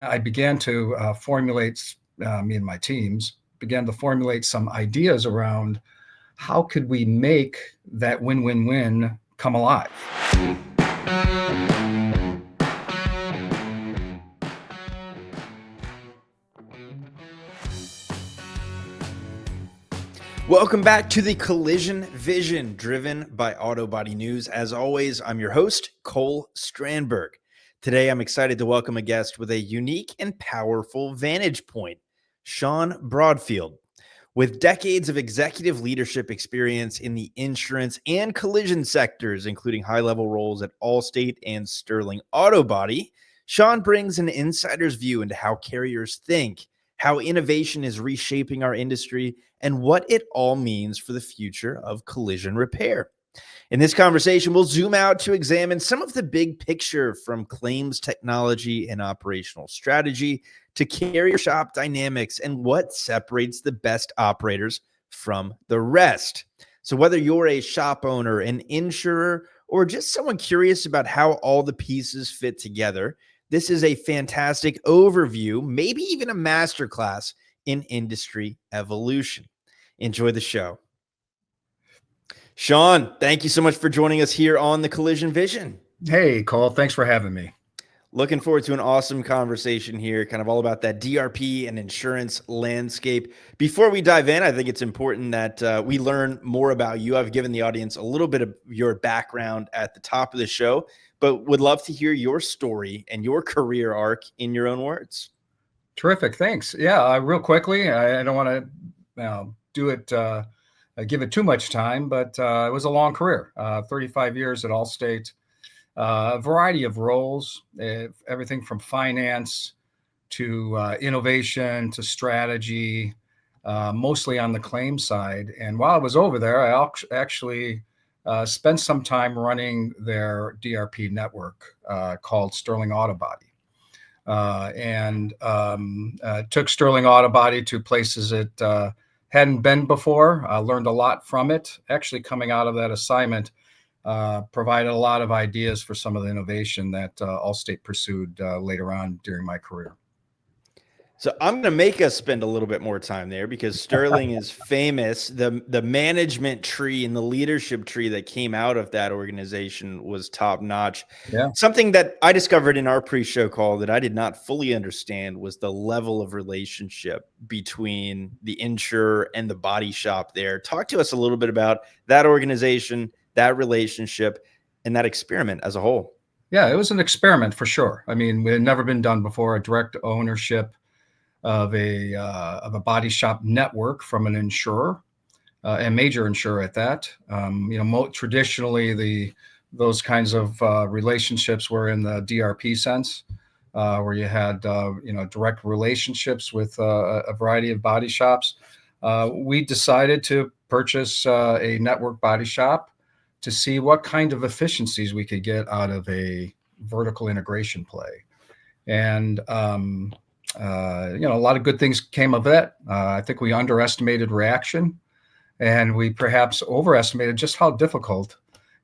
I began to formulate, me and my teams began to formulate some ideas around how could we make that win-win-win come alive. Welcome back to the Collision Vision, driven by Auto Body News. As always, I'm your host, Cole Strandberg. Today, I'm excited to welcome a guest with a unique and powerful vantage point, Shawn Broadfield. With decades of executive leadership experience in the insurance and collision sectors, including high-level roles at Allstate and Sterling Auto Body, Shawn brings an insider's view into how carriers think, how innovation is reshaping our industry, and what it all means for the future of collision repair. In this conversation, we'll zoom out to examine some of the big picture, from claims technology and operational strategy to carrier shop dynamics and what separates the best operators from the rest. So whether you're a shop owner, an insurer, or just someone curious about how all the pieces fit together, this is a fantastic overview, maybe even a masterclass in industry evolution. Enjoy the show. Shawn, thank you so much for joining us here on the Collision Vision. Hey, Cole, thanks for having me. Looking forward to an awesome conversation here, kind of all about that DRP and insurance landscape. Before we dive in, I think it's important that we learn more about you. I've given the audience a little bit of your background at the top of the show, but would love to hear your story and your career arc in your own words. Terrific, thanks. Yeah, real quickly, I don't want to give it too much time, but it was a long career, 35 years at Allstate, a variety of roles, everything from finance to innovation to strategy, mostly on the claims side. And while I was over there, I actually spent some time running their DRP network called Sterling Auto Body. And took Sterling Auto Body to places it hadn't been before. I learned a lot from it. Actually, coming out of that assignment, provided a lot of ideas for some of the innovation that Allstate pursued later on during my career. So I'm going to make us spend a little bit more time there, because Sterling is famous. The management tree and the leadership tree that came out of that organization was top notch. Yeah. Something that I discovered in our pre-show call that I did not fully understand was the level of relationship between the insurer and the body shop there. Talk to us a little bit about that organization, that relationship, and that experiment as a whole. Yeah, it was an experiment for sure. I mean, it had never been done before, a direct ownership of a body shop network from an insurer, and major insurer at that. Traditionally, those kinds of relationships were in the DRP sense, where you had direct relationships with a variety of body shops. We decided to purchase a network body shop to see what kind of efficiencies we could get out of a vertical integration play. And a lot of good things came of it. I think we underestimated reaction, and we perhaps overestimated just how difficult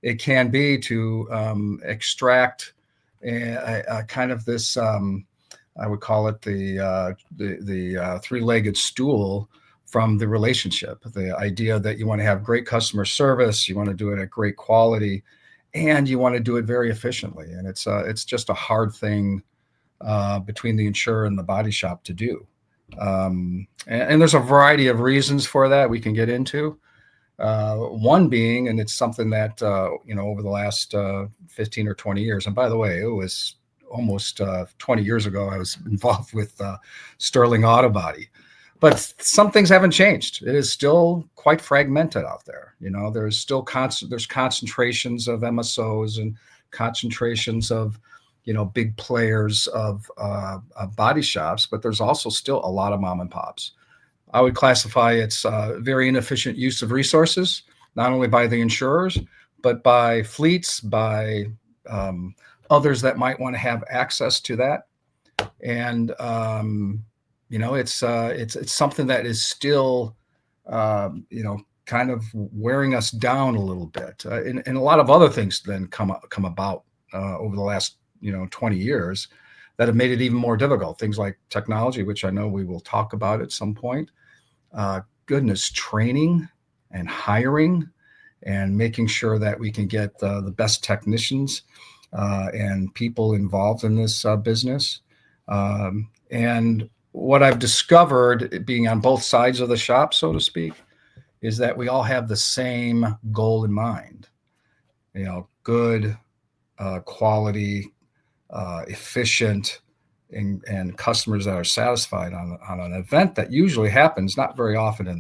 it can be to extract a kind of this, I would call it the three-legged stool from the relationship. The idea that you want to have great customer service, you want to do it at great quality, and you want to do it very efficiently. And it's just a hard thing between the insurer and the body shop to do. And there's a variety of reasons for that we can get into. One being, and it's something that, over the last 15 or 20 years, and by the way, it was almost 20 years ago, I was involved with Sterling Auto Body. But some things haven't changed. It is still quite fragmented out there. There's still there's concentrations of MSOs and concentrations of big players of body shops, but there's also still a lot of mom and pops. I would classify it's very inefficient use of resources, not only by the insurers, but by fleets, by others that might want to have access to that. And, it's something that is still, kind of wearing us down a little bit. And a lot of other things then come about over the last 20 years that have made it even more difficult. Things like technology, which I know we will talk about at some point. Goodness, training and hiring and making sure that we can get the best technicians and people involved in this business. And what I've discovered, being on both sides of the shop, so to speak, is that we all have the same goal in mind. Good, quality, efficient, and customers that are satisfied on an event that usually happens not very often in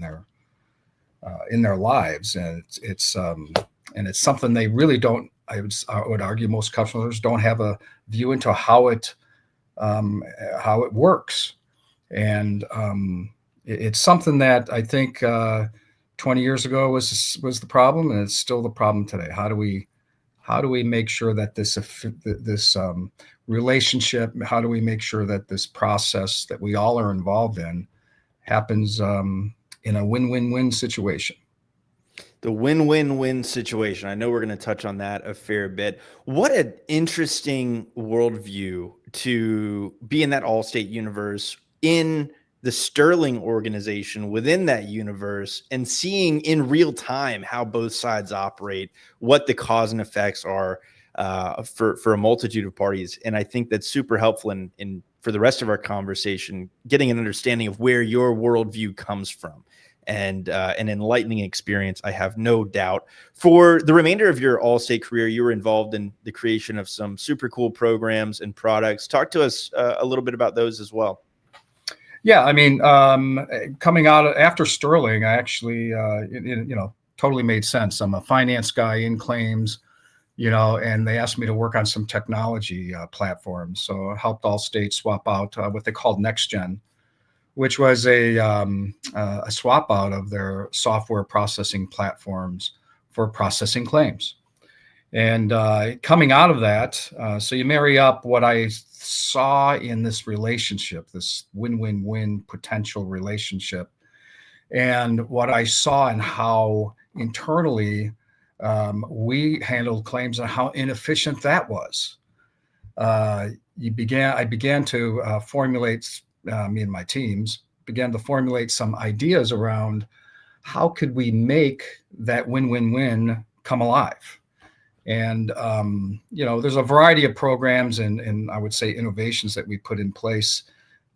their lives, and it's something they really don't. I would argue most customers don't have a view into how it works, and it's something that I think 20 years ago was the problem, and it's still the problem today. How do we make sure that this relationship, how do we make sure that this process that we all are involved in happens in a win-win-win situation? The win-win-win situation. I know we're going to touch on that a fair bit. What an interesting worldview to be in that Allstate universe, in the Sterling organization within that universe, and seeing in real time how both sides operate, what the cause and effects are for a multitude of parties. And I think that's super helpful in for the rest of our conversation, getting an understanding of where your worldview comes from. And an enlightening experience, I have no doubt. For the remainder of your Allstate career, you were involved in the creation of some super cool programs and products. Talk to us a little bit about those as well. Yeah, I mean, coming out after Sterling, I actually, totally made sense. I'm a finance guy in claims, and they asked me to work on some technology platforms. So I helped Allstate swap out what they called Next Gen, which was a swap out of their software processing platforms for processing claims. And coming out of that, so you marry up what I saw in this relationship, this win-win-win potential relationship, and what I saw in how internally we handled claims and how inefficient that was. I began to formulate, me and my teams began to formulate some ideas around how could we make that win-win-win come alive. And, there's a variety of programs and I would say innovations that we put in place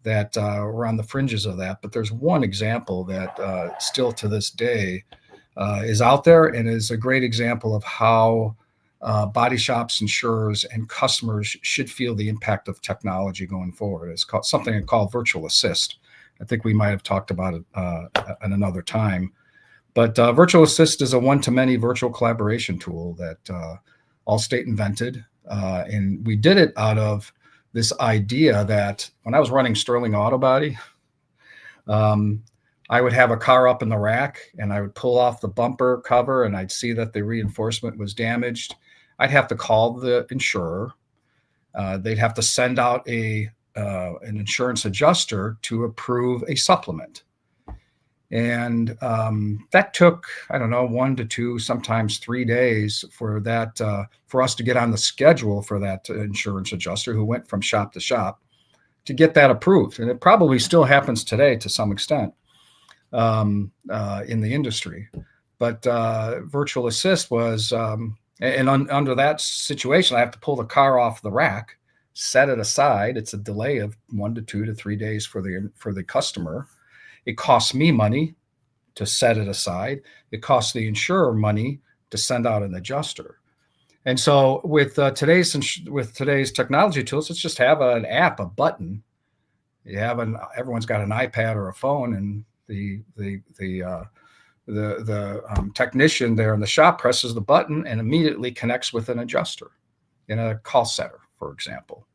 that were on the fringes of that. But there's one example that still to this day is out there and is a great example of how body shops, insurers, and customers should feel the impact of technology going forward. It's something called Virtual Assist. I think we might have talked about it at another time. But Virtual Assist is a one-to-many virtual collaboration tool that Allstate invented. And we did it out of this idea that when I was running Sterling Auto Body, I would have a car up in the rack and I would pull off the bumper cover and I'd see that the reinforcement was damaged. I'd have to call the insurer. They'd have to send out an insurance adjuster to approve a supplement. And that took, 1 to 2, sometimes 3 days for that, for us to get on the schedule for that insurance adjuster who went from shop to shop to get that approved. And it probably still happens today to some extent in the industry. But Virtual Assist was, under that situation, I have to pull the car off the rack, set it aside. It's a delay of 1 to 2 to 3 days for the customer. It costs me money to set it aside. It costs the insurer money to send out an adjuster. And so with today's technology tools, let's just have an app, a button. Everyone's got an iPad or a phone, and the technician there in the shop presses the button and immediately connects with an adjuster in a call center, for example.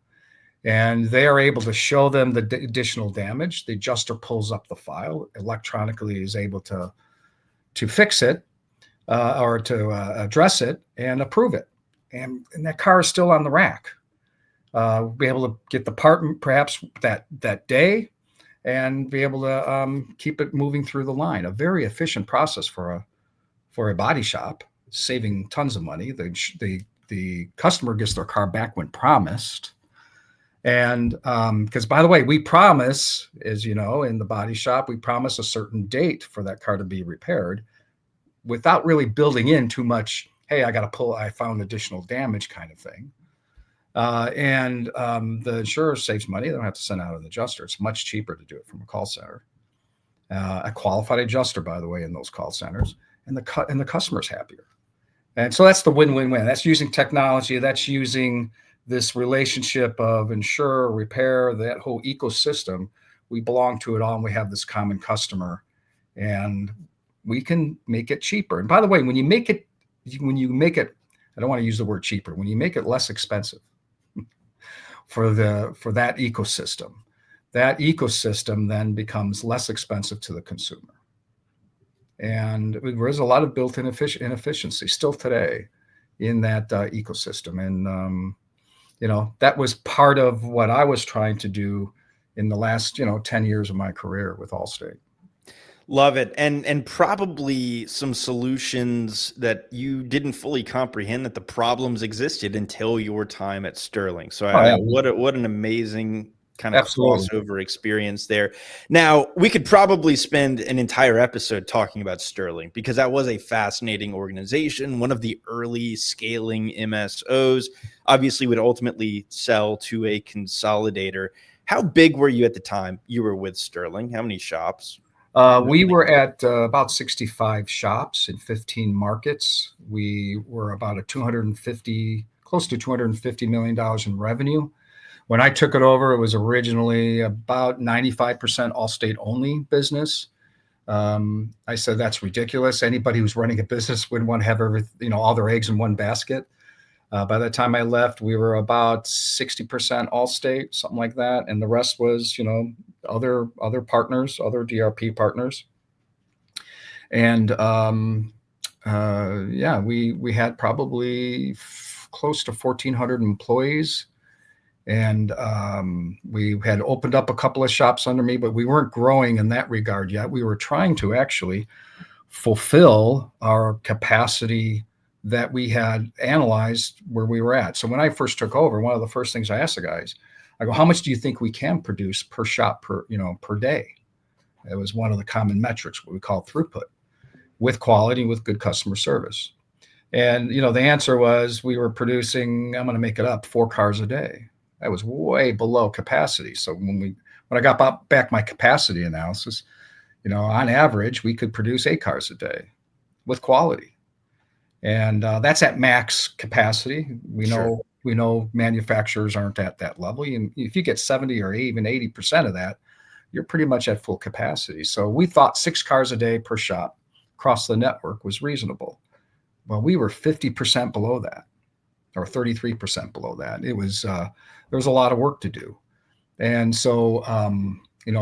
And they are able to show them the additional damage. The adjuster pulls up the file, electronically is able to fix it or to address it and approve it. And that car is still on the rack. Be able to get the part perhaps that day and be able to keep it moving through the line. A very efficient process for a body shop, saving tons of money. The customer gets their car back when promised. And because, by the way, we promise, as you know, in the body shop, we promise a certain date for that car to be repaired without really building in too much, hey, I found additional damage kind of thing. And the insurer saves money. They don't have to send out an adjuster. It's much cheaper to do it from a call center. A qualified adjuster, by the way, in those call centers, and the customer's happier. And so that's the win-win-win. That's using technology. That's using this relationship of insurer, repair, that whole ecosystem. We belong to it all, and we have this common customer, and we can make it cheaper. And by the way, when you make it, I don't want to use the word cheaper. When you make it less expensive for that ecosystem then becomes less expensive to the consumer. And there's a lot of built-in inefficiency still today in that ecosystem. And, that was part of what I was trying to do in the last, 10 years of my career with Allstate. Love it. And probably some solutions that you didn't fully comprehend that the problems existed until your time at Sterling. So what an amazing kind of crossover experience there. Now, we could probably spend an entire episode talking about Sterling because that was a fascinating organization, one of the early scaling MSOs, obviously would ultimately sell to a consolidator. How big were you at the time you were with Sterling? How many shops? We were at about 65 shops in 15 markets. We were about close to $250 million in revenue. When I took it over, it was originally about 95% Allstate only business. I said, that's ridiculous. Anybody who's running a business wouldn't want to have all their eggs in one basket. By the time I left, we were about 60% Allstate, something like that. And the rest was, other partners, other DRP partners. And we had probably close to 1,400 employees. And we had opened up a couple of shops under me, but we weren't growing in that regard yet. We were trying to actually fulfill our capacity that we had analyzed where we were at. So when I first took over, one of the first things I asked the guys, I go, how much do you think we can produce per shop per day? It was one of the common metrics, what we call throughput, with quality, with good customer service. And, the answer was we were producing, I'm going to make it up, 4 cars a day. That was way below capacity. So when I got back my capacity analysis, on average, we could produce 8 cars a day with quality. And that's at max capacity. We know manufacturers aren't at that level. If you get 70 or even 80% of that, you're pretty much at full capacity. So we thought 6 cars a day per shop across the network was reasonable. Well, we were 50% below that, or 33% below that. It was there was a lot of work to do. And so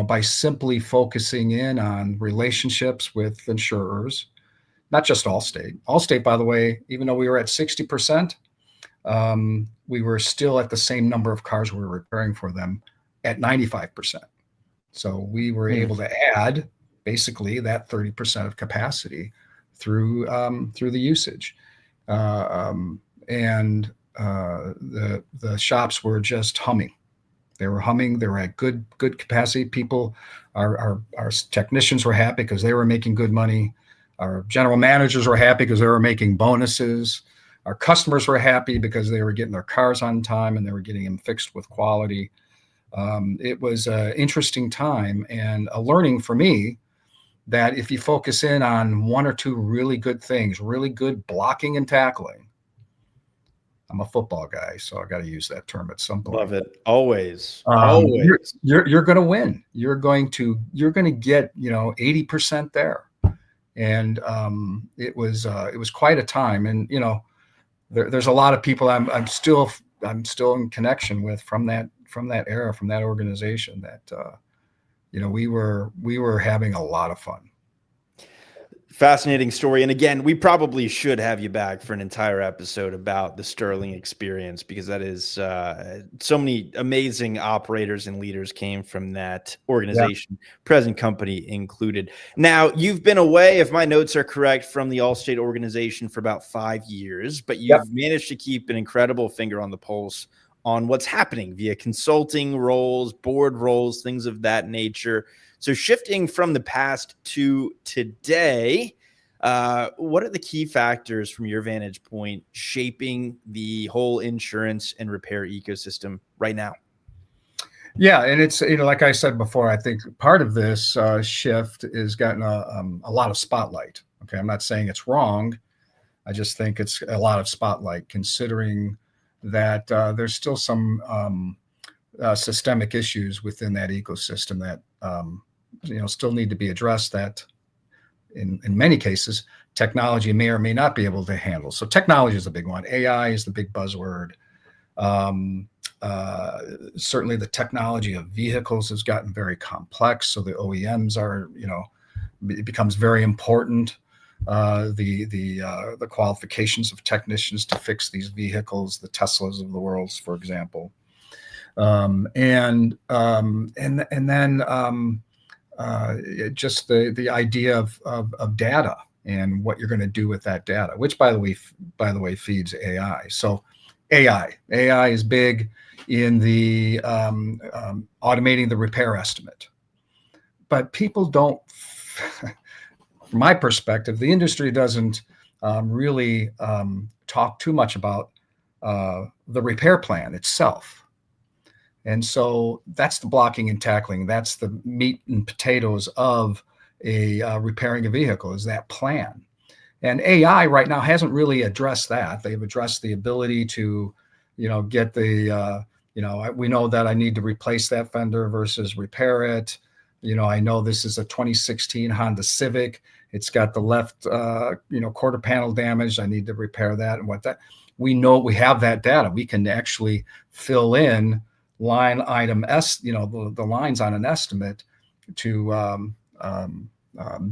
by simply focusing in on relationships with insurers, not just Allstate. Allstate, by the way, even though we were at 60%, we were still at the same number of cars we were repairing for them at 95%. So we were able to add basically that 30% of capacity through the usage. And the shops were just humming. They were humming. They were at good capacity. People, our technicians were happy because they were making good money. Our general managers were happy because they were making bonuses. Our customers were happy because they were getting their cars on time and they were getting them fixed with quality. It was an interesting time and a learning for me that if you focus in on 1 or 2 really good things, really good blocking and tackling. I'm a football guy, so I got to use that term at some point. Love it. Always. You're going to win. You're going to get 80% there. And it was quite a time. And there's a lot of people I'm still in connection with from that era, from that organization that we were having a lot of fun. Fascinating story. And again, we probably should have you back for an entire episode about the Sterling experience, because that is so many amazing operators and leaders came from that organization, present company included. Now, you've been away, if my notes are correct, from the Allstate organization for about 5 years, but you've managed to keep an incredible finger on the pulse on what's happening via consulting roles, board roles, things of that nature. So shifting from the past to today, what are the key factors from your vantage point shaping the whole insurance and repair ecosystem right now? Yeah, and it's, like I said before, I think part of this shift is gotten a lot of spotlight. Okay, I'm not saying it's wrong. I just think it's a lot of spotlight, considering that there's still some systemic issues within that ecosystem that still need to be addressed. That in many cases, technology may or may not be able to handle. So technology is a big one. AI is the big buzzword. Um, Certainly, the technology of vehicles has gotten very complex. So the OEMs are, it becomes very important. The qualifications of technicians to fix these vehicles, the Teslas of the world, for example, and then just the idea of data and what you're going to do with that data, which by the way feeds AI. So AI is big in the automating the repair estimate, but people don't. From my perspective, the industry doesn't really talk too much about the repair plan itself. And so that's the blocking and tackling. That's the meat and potatoes of repairing a vehicle, is that plan. And AI right now hasn't really addressed that. They've addressed the ability to, get the, we know that I need to replace that fender versus repair it. I know this is a 2016 Honda Civic. It's got the left, quarter panel damage. I need to repair that and what that. We know we have that data. We can actually fill in line item the lines on an estimate to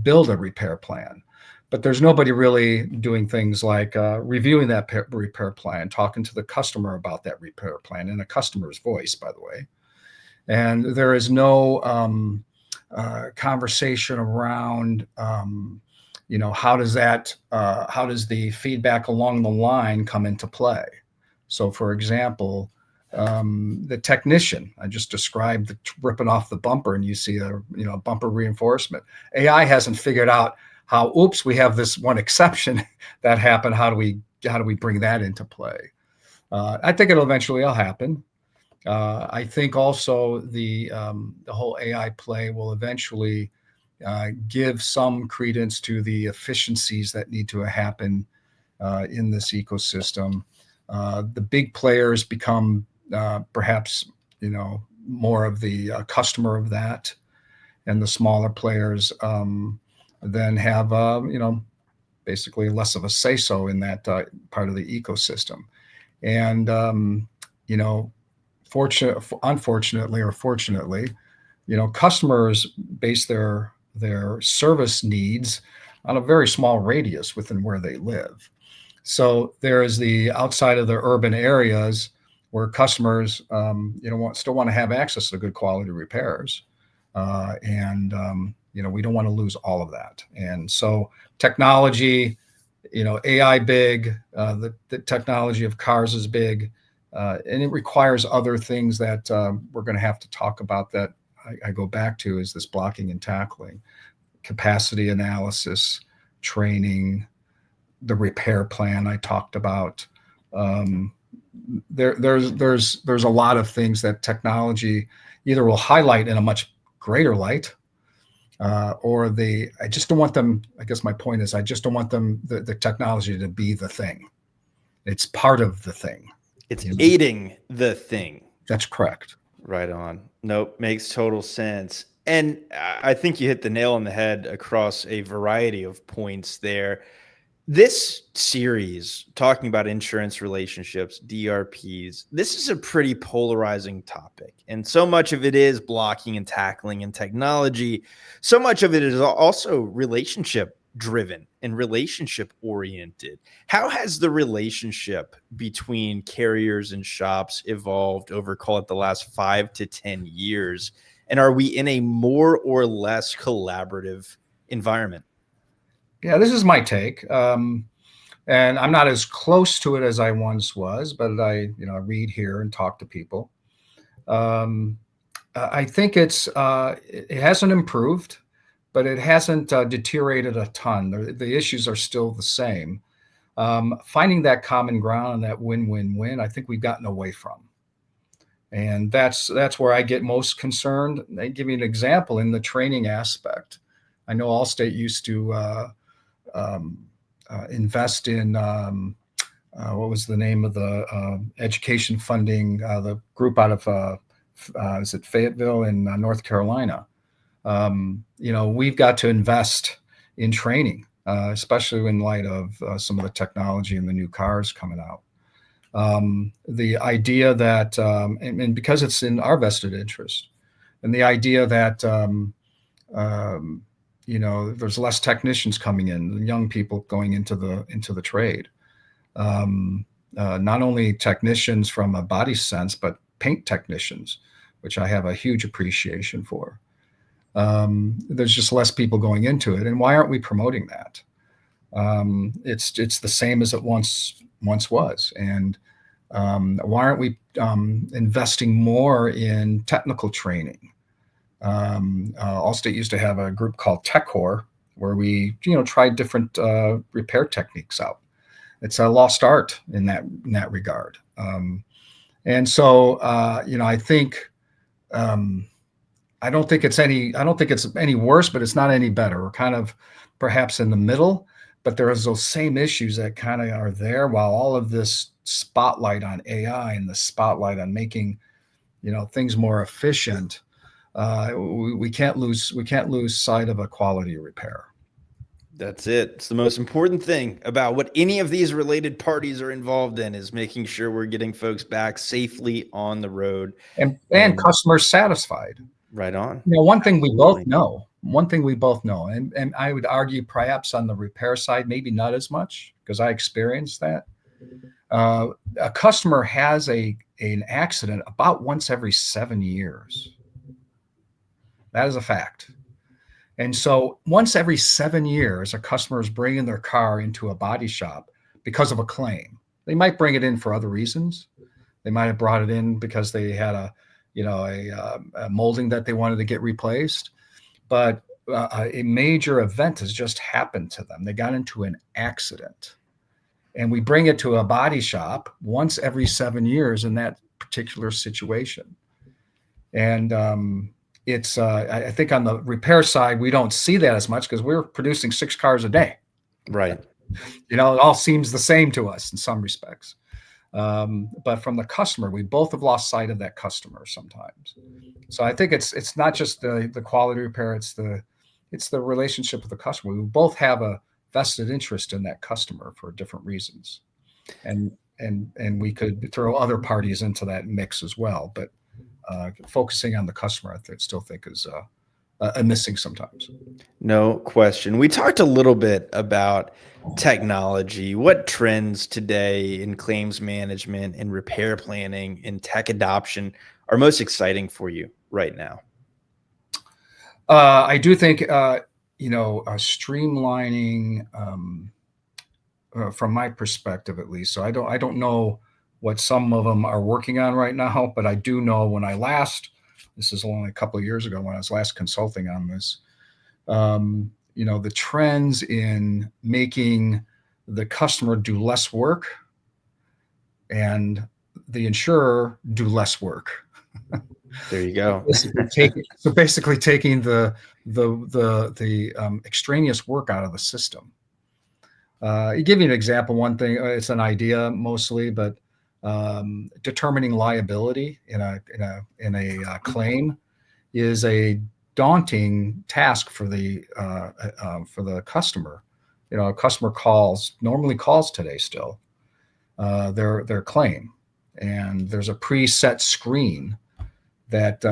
build a repair plan. But there's nobody really doing things like reviewing that repair plan, talking to the customer about that repair plan in a customer's voice, by the way. And there is no conversation around, how does the feedback along the line come into play? So, for example, the technician, I just described the ripping off the bumper, and you see a bumper reinforcement. AI hasn't figured out how, oops, we have this one exception that happened. How do we bring that into play? I think it'll eventually happen. I think also the whole AI play will eventually give some credence to the efficiencies that need to happen in this ecosystem. The big players become perhaps more of the customer of that, and the smaller players then have basically less of a say-so in that part of the ecosystem. And unfortunately or fortunately, customers base their service needs on a very small radius within where they live. So there is the outside of the urban areas where customers, still want to have access to good quality repairs, and we don't want to lose all of that. And so technology, AI big, the technology of cars is big, and it requires other things that we're going to have to talk about. That I go back to is this blocking and tackling, capacity analysis, training, the repair plan I talked about. There's a lot of things that technology either will highlight in a much greater light, or I just don't want them. I guess my point is I just don't want the technology to be the thing. It's part of the thing. It's aiding the thing. That's correct. Right on. Nope. Makes total sense. And I think you hit the nail on the head across a variety of points there. This series, talking about insurance relationships, DRPs, this is a pretty polarizing topic. And so much of it is blocking and tackling and technology. So much of it is also relationship driven and relationship oriented. How has the relationship between carriers and shops evolved over, call it, the last 5 to 10 years? And are we in a more or less collaborative environment? Yeah, this is my take. And I'm not as close to it as I once was, but I read here and talk to people. Um, I think it hasn't improved, but it hasn't deteriorated a ton. The issues are still the same. Finding that common ground and that win-win-win, I think we've gotten away from. And that's where I get most concerned. They give you an example in the training aspect. I know Allstate used to um, invest in what was the name of the education funding, the group out of is it Fayetteville in North Carolina. We've got to invest in training, especially in light of some of the technology and the new cars coming out. The idea that, and because it's in our vested interest, and the idea that, there's less technicians coming in, young people going into the trade. Not only technicians from a body sense, but paint technicians, which I have a huge appreciation for. There's just less people going into it. And why aren't we promoting that? It's the same as it once was. And why aren't we investing more in technical training? Allstate used to have a group called TechCore, where we tried different repair techniques out. It's a lost art in that regard. And so I think I don't think it's any worse, but it's not any better. We're kind of perhaps in the middle, but there is those same issues that kind of are there, while all of this spotlight on AI and the spotlight on making things more efficient. We can't lose sight of a quality repair. That's it. It's the most important thing about what any of these related parties are involved in, is making sure we're getting folks back safely on the road and customers satisfied. Right on. One thing we both know, and I would argue perhaps on the repair side, maybe not as much, because I experienced that. A customer has an accident about once every 7 years. That is a fact. And so once every 7 years, a customer is bringing their car into a body shop because of a claim. They might bring it in for other reasons. They might have brought it in because they had a molding that they wanted to get replaced. But a major event has just happened to them. They got into an accident. And we bring it to a body shop once every 7 years in that particular situation. And I think on the repair side, we don't see that as much because we're producing 6 cars a day. Right. It all seems the same to us in some respects. But from the customer, we both have lost sight of that customer sometimes. So I think it's not just the quality repair, it's the relationship with the customer. We both have a vested interest in that customer for different reasons. And we could throw other parties into that mix as well. But focusing on the customer, I still think is missing sometimes. No question. We talked a little bit about technology. What trends today in claims management and repair planning and tech adoption are most exciting for you right now? I do think streamlining from my perspective, at least. So I don't know what some of them are working on right now, but I do know this is only a couple of years ago when I was last consulting on this, the trends in making the customer do less work and the insurer do less work. There you go. Basically taking the extraneous work out of the system. You give you an example. One thing, it's an idea mostly, but determining liability in a claim is a daunting task for the customer. A customer normally calls today still their claim, and there's a preset screen that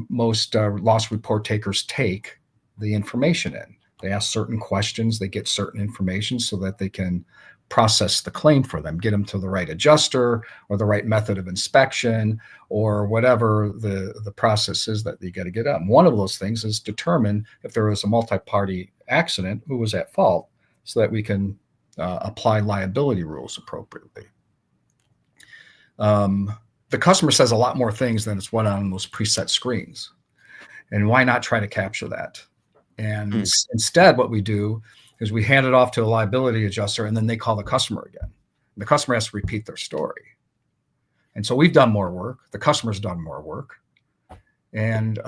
most loss report takers take the information in. They ask certain questions, they get certain information so that they can process the claim for them, get them to the right adjuster or the right method of inspection or whatever the process is that you got to get up. One of those things is determine if there was a multi-party accident, who was at fault, so that we can apply liability rules appropriately. The customer says a lot more things than it's what on those preset screens. And why not try to capture that? And instead, what we do is we hand it off to a liability adjuster, and then they call the customer again. The customer has to repeat their story. And so we've done more work. The customer's done more work. And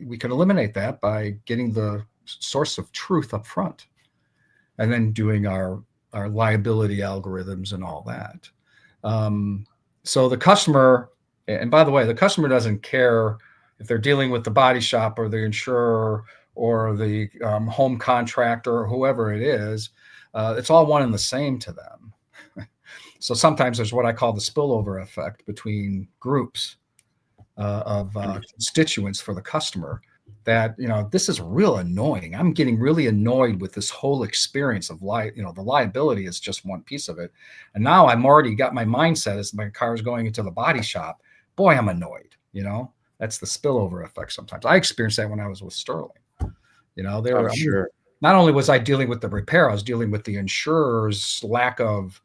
we can eliminate that by getting the source of truth up front and then doing our liability algorithms and all that. So the customer, and by the way, the customer doesn't care if they're dealing with the body shop or the insurer or the home contractor or whoever it is. It's all one and the same to them. So sometimes there's what I call the spillover effect between groups of constituents for the customer that, this is real annoying. I'm getting really annoyed with this whole experience of the liability is just one piece of it. And now I'm already got my mindset as my car is going into the body shop. Boy, I'm annoyed, That's the spillover effect sometimes. I experienced that when I was with Sterling. They were sure. Not only was I dealing with the repair, I was dealing with the insurer's lack of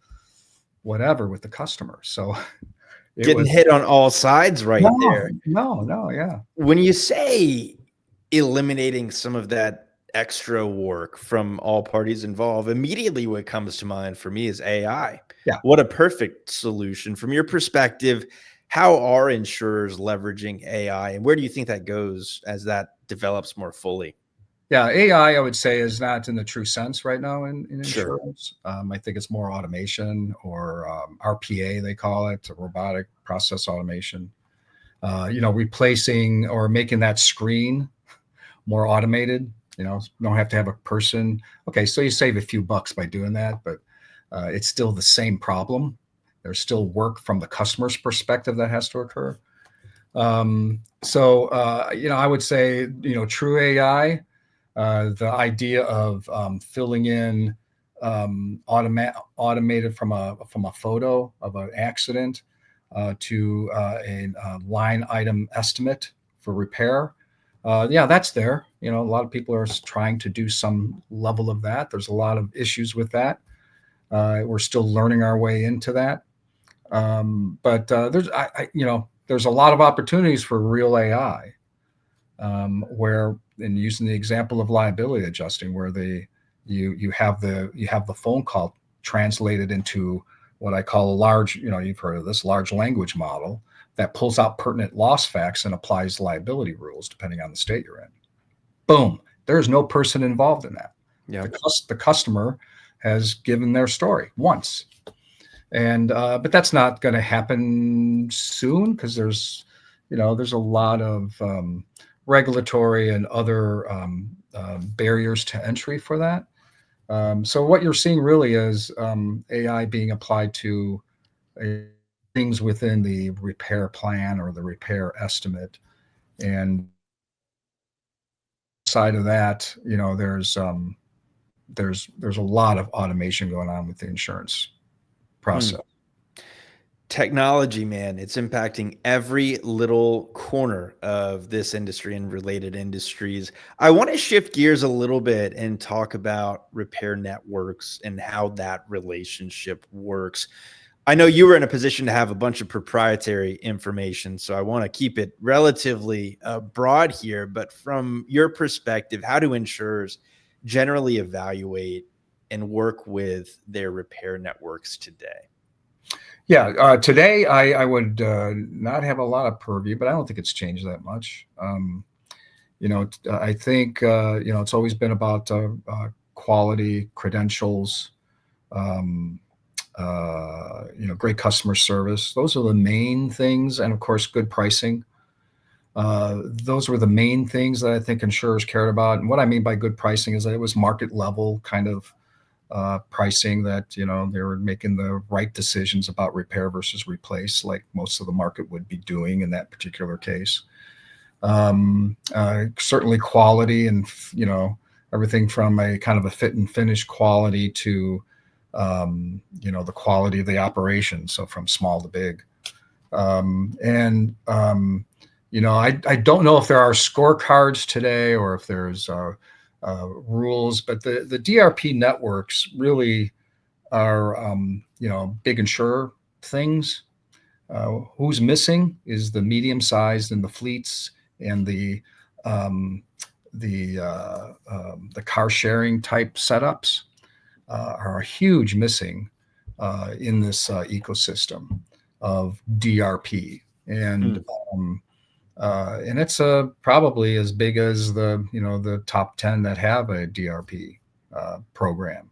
whatever with the customer. So getting hit on all sides there. No, yeah. When you say eliminating some of that extra work from all parties involved, immediately what comes to mind for me is AI. Yeah. What a perfect solution. From your perspective, how are insurers leveraging AI, and where do you think that goes as that develops more fully? Yeah, AI, I would say, is not in the true sense right now in Sure. insurance. I think it's more automation or RPA, they call it, robotic process automation. Replacing or making that screen more automated. Don't have to have a person. Okay, so you save a few bucks by doing that, but it's still the same problem. There's still work from the customer's perspective that has to occur. I would say, true AI, the idea of filling in automated from a photo of an accident to a line item estimate for repair. That's there. A lot of people are trying to do some level of that. There's a lot of issues with that. We're still learning our way into that. But there's a lot of opportunities for real AI, where, and using the example of liability adjusting, where you have the phone call translated into what I call a large, you've heard of this, large language model that pulls out pertinent loss facts and applies liability rules depending on the state you're in. Boom. There's no person involved in that. Yeah. The customer has given their story once. And but that's not going to happen soon, because there's a lot of regulatory and other barriers to entry for that. So what you're seeing really is AI being applied to things within the repair plan or the repair estimate. And side of that, there's a lot of automation going on with the insurance process. Technology, man, it's impacting every little corner of this industry and related industries. I want to shift gears a little bit and talk about repair networks and how that relationship works. I know you were in a position to have a bunch of proprietary information, so I want to keep it relatively broad here. But from your perspective, how do insurers generally evaluate and work with their repair networks today? Yeah, today I would not have a lot of purview, but I don't think it's changed that much. I think it's always been about quality, credentials, great customer service. Those are the main things, and of course, good pricing. Those were the main things that I think insurers cared about. And what I mean by good pricing is that it was market level kind of pricing, that they were making the right decisions about repair versus replace, like most of the market would be doing in that particular case. Certainly quality, and everything from a kind of a fit and finish quality to the quality of the operation, so from small to big. I don't know if there are scorecards today, or if there's rules. But the DRP networks really are, big insurer things. Who's missing is the medium-sized and the fleets and the car sharing type setups are huge missing in this ecosystem of DRP, and it's probably as big as the top 10 that have a DRP program.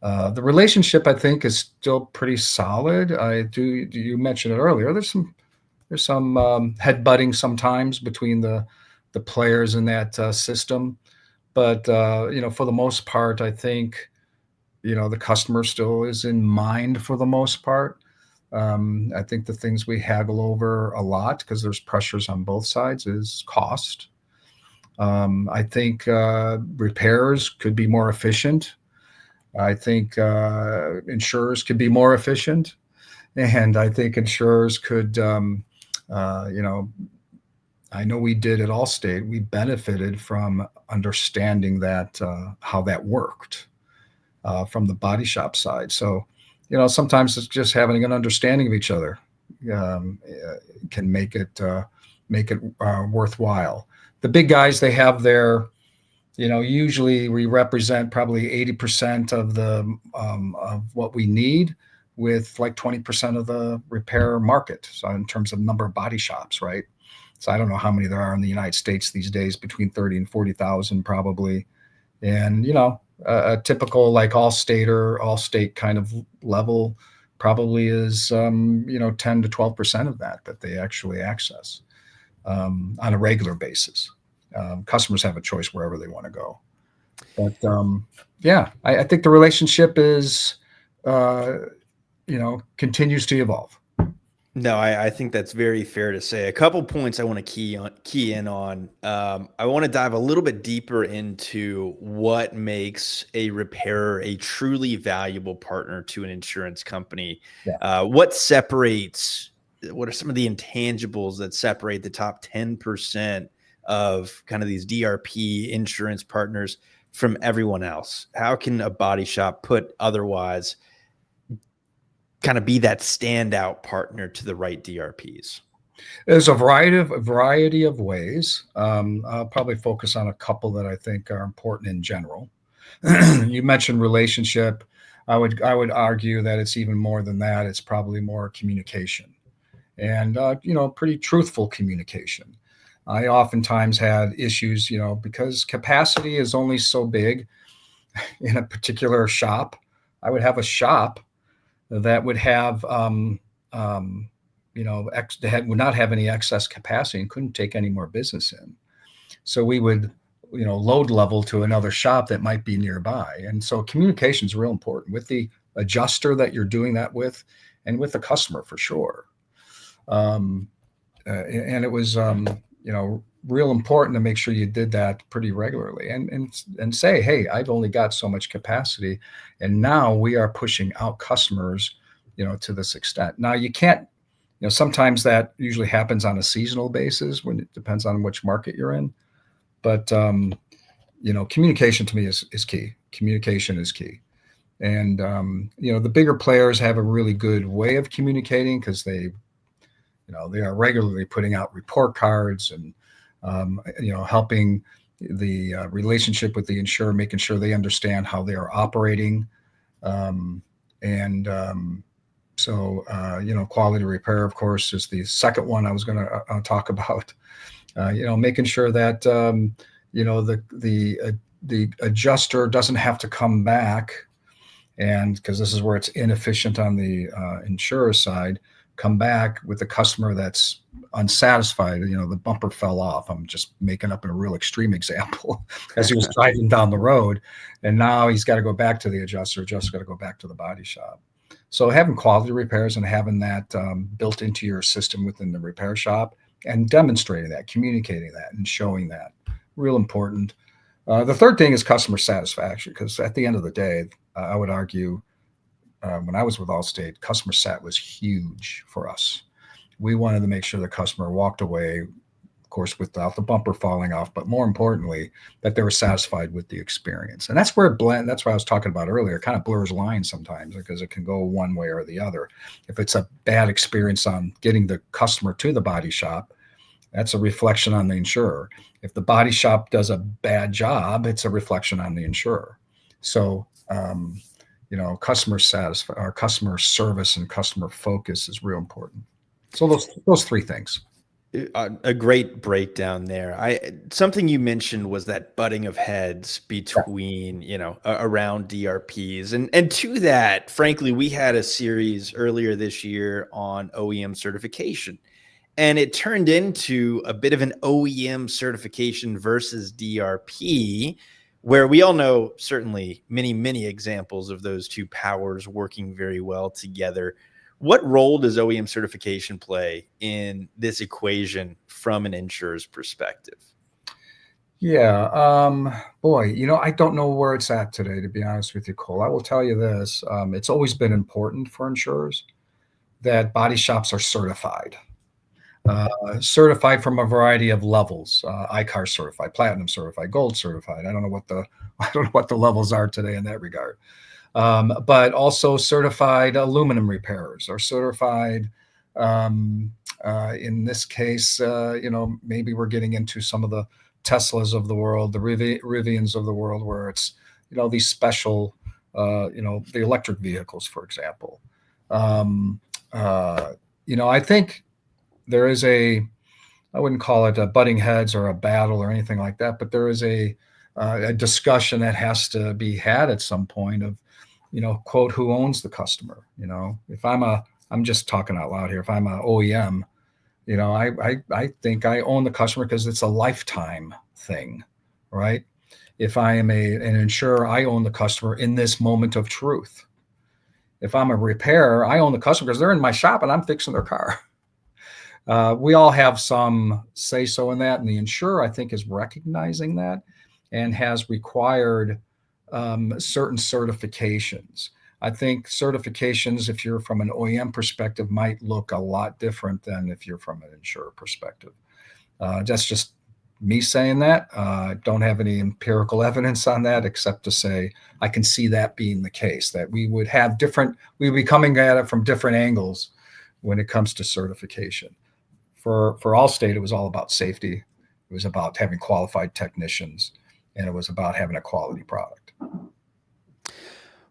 The relationship, I think, is still pretty solid. You mentioned it earlier. There's some headbutting sometimes between the players in that system, but for the most part, I think the customer still is in mind for the most part. I think the things we haggle over a lot, because there's pressures on both sides, is cost. I think repairs could be more efficient. I think insurers could be more efficient, and I think insurers could, I know we did at Allstate. We benefited from understanding that how that worked from the body shop side. So, sometimes it's just having an understanding of each other can make it worthwhile. The big guys, they have their, usually we represent probably 80% of of what we need, with like 20% of the repair market. So in terms of number of body shops, right? So I don't know how many there are in the United States these days, between 30 and 40,000 probably. And, a typical like Allstate kind of level probably is, 10 to 12% of that they actually access on a regular basis. Customers have a choice wherever they want to go. But I think the relationship is, continues to evolve. No, I think that's very fair to say. A couple points I want to key in on. I want to dive a little bit deeper into what makes a repairer a truly valuable partner to an insurance company. Yeah. What are some of the intangibles that separate the top 10% of kind of these DRP insurance partners from everyone else? How can a body shop put otherwise kind of be that standout partner to the right DRPs? There's a variety of ways. I'll probably focus on a couple that I think are important in general. You mentioned relationship. I would argue that it's even more than that. It's probably more communication, and pretty truthful communication. I oftentimes had issues, because capacity is only so big in a particular shop. I would have a shop that would have, would not have any excess capacity and couldn't take any more business in. So we would, load level to another shop that might be nearby. And so communication is real important with the adjuster that you're doing that with, and with the customer for sure. And it was, real important to make sure you did that pretty regularly, and say, hey, I've only got so much capacity, and now we are pushing out customers, to this extent. Now you can't, sometimes that usually happens on a seasonal basis when it depends on which market you're in. But, communication to me is key. Communication is key. And, the bigger players have a really good way of communicating, because they are regularly putting out report cards and, helping the relationship with the insurer, making sure they understand how they are operating. So quality repair, of course, is the second one I was going to talk about. Making sure that, the adjuster doesn't have to come back, and because this is where it's inefficient on the insurer side, come back with a customer that's unsatisfied. The bumper fell off. I'm just making up in a real extreme example as he was driving down the road, and now he's got to go back to the adjuster. Just got to go back to the body shop. So having quality repairs and having that built into your system within the repair shop, and demonstrating that, communicating that, and showing that, real important. The third thing is customer satisfaction, because at the end of the day, I would argue, when I was with Allstate, customer sat was huge for us. We wanted to make sure the customer walked away course, without the bumper falling off, but more importantly, that they were satisfied with the experience. And that's where that's what I was talking about earlier. It kind of blurs lines sometimes because it can go one way or the other. If it's a bad experience on getting the customer to the body shop, that's a reflection on the insurer. If the body shop does a bad job, it's a reflection on the insurer. So, customer service and customer focus is real important. So those three things. A great breakdown there. Something you mentioned was that butting of heads between, around DRPs. And to that, frankly, we had a series earlier this year on OEM certification. And it turned into a bit of an OEM certification versus DRP, where we all know certainly many, many examples of those two powers working very well together. What role does OEM certification play in this equation from an insurer's perspective? Yeah, boy, I don't know where it's at today, to be honest with you, Cole. I will tell you this. It's always been important for insurers that body shops are certified. Certified from a variety of levels, ICAR certified, platinum certified, gold certified. I don't know what the levels are today in that regard. But also certified aluminum repairers or certified, in this case, maybe we're getting into some of the Teslas of the world, the Rivians of the world, where it's, these special, the electric vehicles, for example. I think there is I wouldn't call it a butting heads or a battle or anything like that, but there is a discussion that has to be had at some point of, quote, who owns the customer? If I'm just talking out loud here. If I'm an OEM, I think I own the customer because it's a lifetime thing, right? If I am an insurer, I own the customer in this moment of truth. If I'm a repairer, I own the customer because they're in my shop and I'm fixing their car. We all have some say so in that, and the insurer, I think, is recognizing that and has required certain certifications. I think certifications, if you're from an OEM perspective, might look a lot different than if you're from an insurer perspective. That's just me saying that. Don't have any empirical evidence on that, except to say I can see that being the case, that we would be coming at it from different angles when it comes to certification. For Allstate, it was all about safety. It was about having qualified technicians, and it was about having a quality product.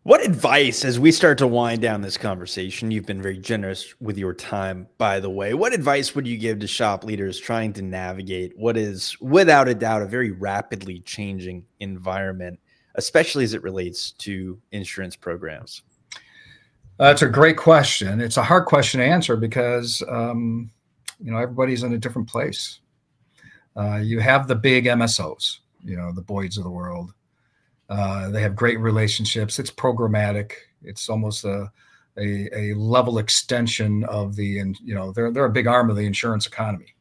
What advice, as we start to wind down this conversation, you've been very generous with your time, by the way, what advice would you give to shop leaders trying to navigate what is, without a doubt, a very rapidly changing environment, especially as it relates to insurance programs? That's a great question. It's a hard question to answer because everybody's in a different place. You have the big MSOs, the Boyds of the world. They have great relationships. It's programmatic. It's almost a level extension of they're a big arm of the insurance economy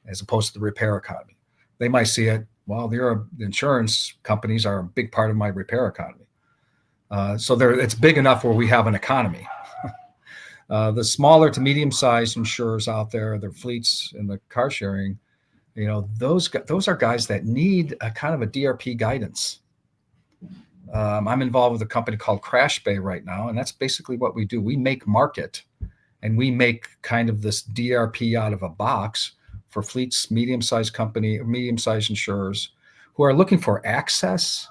as opposed to the repair economy. They might see it, well, the insurance companies are a big part of my repair economy. So it's big enough where we have an economy. The smaller to medium-sized insurers out there, their fleets and the car sharing, those are guys that need a kind of a DRP guidance. I'm involved with a company called Crash Bay right now, and that's basically what we do. We make market, and we make kind of this DRP out of a box for fleets, medium-sized insurers who are looking for access.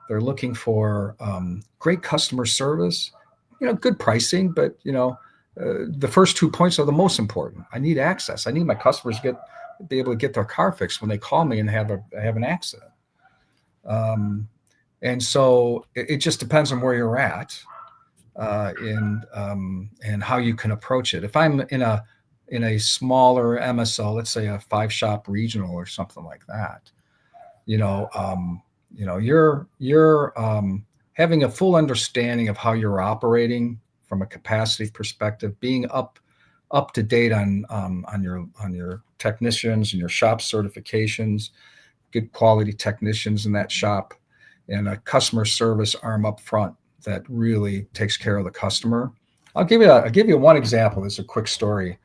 They're looking for great customer service, good pricing, but the first 2 points are the most important. I need access. I need my customers to be able to get their car fixed when they call me and have an accident. And so it just depends on where you're at and how you can approach it. If I'm in a smaller MSO, let's say a 5-shop regional or something like that, you're having a full understanding of how you're operating from a capacity perspective, being up to date on your technicians and your shop certifications, good quality technicians in that shop, and a customer service arm up front that really takes care of the customer. I'll give you one example. This is a quick story.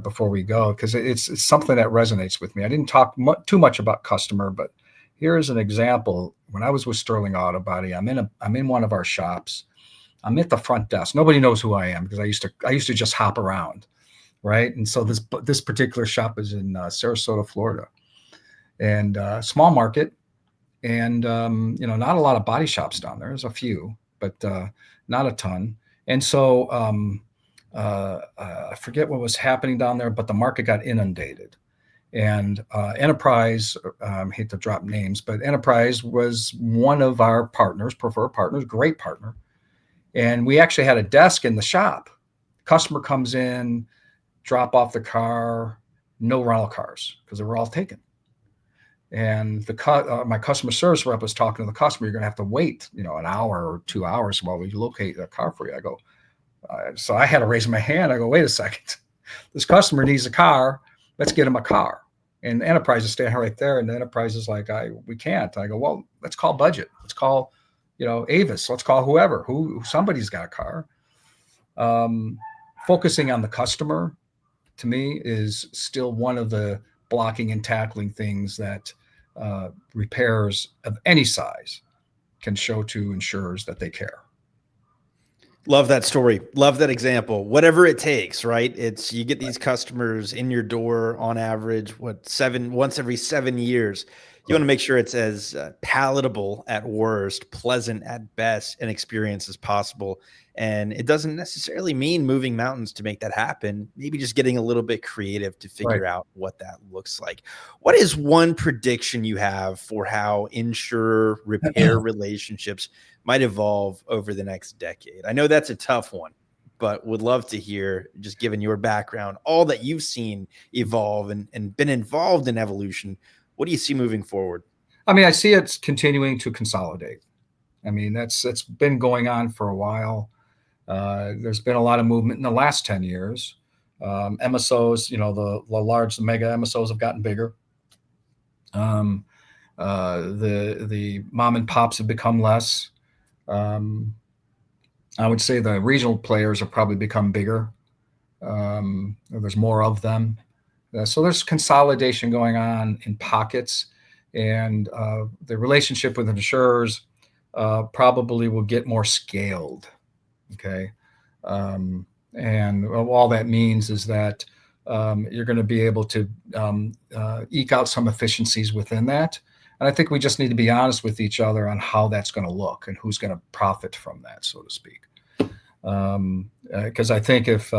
before we go, because it's something that resonates with me. I didn't talk too much about customer, but here's an example. When I was with Sterling Auto Body, I'm in one of our shops. I'm at the front desk. Nobody knows who I am because I used to just hop around, right? And so this particular shop is in Sarasota, Florida, and small market, and not a lot of body shops down there. There's a few, but not a ton. And so I forget what was happening down there, but the market got inundated. And Enterprise, hate to drop names, but Enterprise was one of our partners, preferred partners, great partner. And we actually had a desk in the shop. Customer comes in, drop off the car, no rental cars because they were all taken. And my customer service rep was talking to the customer, you're going to have to wait, an hour or 2 hours while we locate a car for you. I go, so I had to raise my hand. I go, wait a second. This customer needs a car. Let's get him a car. And the Enterprise is standing right there. And the Enterprise is like, we can't. I go, well, let's call budget. Let's call, Avis. Let's call whoever, somebody's got a car. Focusing on the customer, to me, is still one of the blocking and tackling things that repairs of any size can show to insurers that they care. Love that story. Love that example. Whatever it takes, right? It's you get these customers in your door on average, once every 7 years. You want to make sure it's as palatable at worst, pleasant at best, an experience as possible. And it doesn't necessarily mean moving mountains to make that happen. Maybe just getting a little bit creative to figure out what that looks like. What is one prediction you have for how insurer repair relationships might evolve over the next decade? I know that's a tough one, but would love to hear, just given your background, all that you've seen evolve and been involved in evolution. What do you see moving forward? I mean, I see it's continuing to consolidate. I mean, that's been going on for a while. There's been a lot of movement in the last 10 years. MSOs, the large, the mega MSOs have gotten bigger. The mom and pops have become less. I would say the regional players have probably become bigger. There's more of them. So there's consolidation going on in pockets, and the relationship with insurers probably will get more scaled. Okay. And all that means is that you're going to be able to eke out some efficiencies within that. And I think we just need to be honest with each other on how that's going to look and who's going to profit from that, so to speak. Because I think if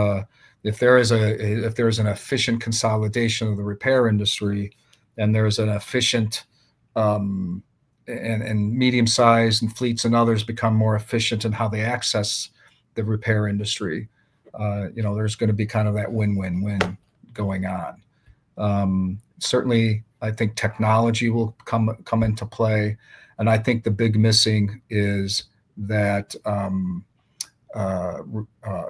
there is an efficient consolidation of the repair industry, and there's an efficient and medium-sized and fleets and others become more efficient in how they access the repair industry, there's going to be kind of that win-win-win going on. Certainly, I think technology will come into play, and I think the big missing is that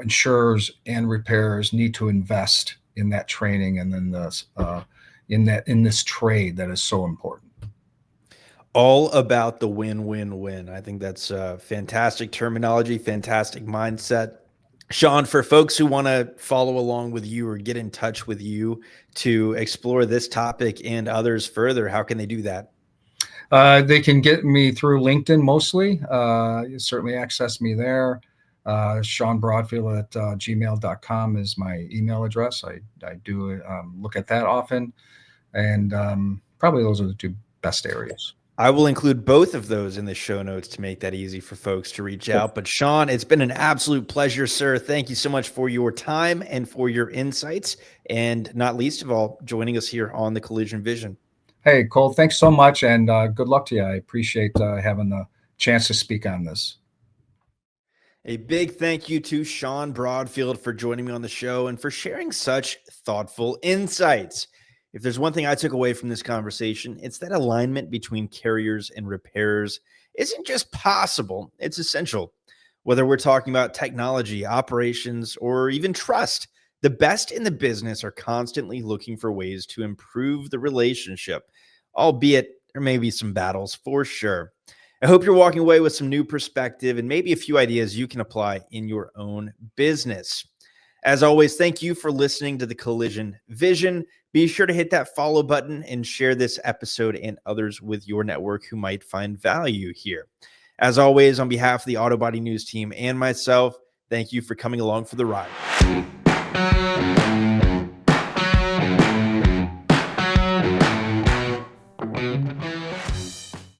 insurers and repairers need to invest in that training and then in this trade that is so important. All about the win-win-win. I think that's fantastic terminology, fantastic mindset. Shaun, for folks who want to follow along with you or get in touch with you to explore this topic and others further, how can they do that? They can get me through LinkedIn mostly. You certainly access me there. Shawn Broadfield at gmail.com is my email address. I do look at that often. And probably those are the two best areas. I will include both of those in the show notes to make that easy for folks to reach out. But Shaun, it's been an absolute pleasure, sir. Thank you so much for your time and for your insights, and not least of all, joining us here on the Collision Vision. Hey, Cole, thanks so much, and good luck to you. I appreciate having the chance to speak on this. A big thank you to Shawn Broadfield for joining me on the show and for sharing such thoughtful insights. If there's one thing I took away from this conversation, it's that alignment between carriers and repairers isn't just possible, it's essential. Whether we're talking about technology, operations, or even trust, the best in the business are constantly looking for ways to improve the relationship, albeit there may be some battles for sure. I hope you're walking away with some new perspective and maybe a few ideas you can apply in your own business. As always, thank you for listening to the Collision Vision. Be sure to hit that follow button and share this episode and others with your network who might find value here. As always, on behalf of the Auto Body News team and myself, thank you for coming along for the ride.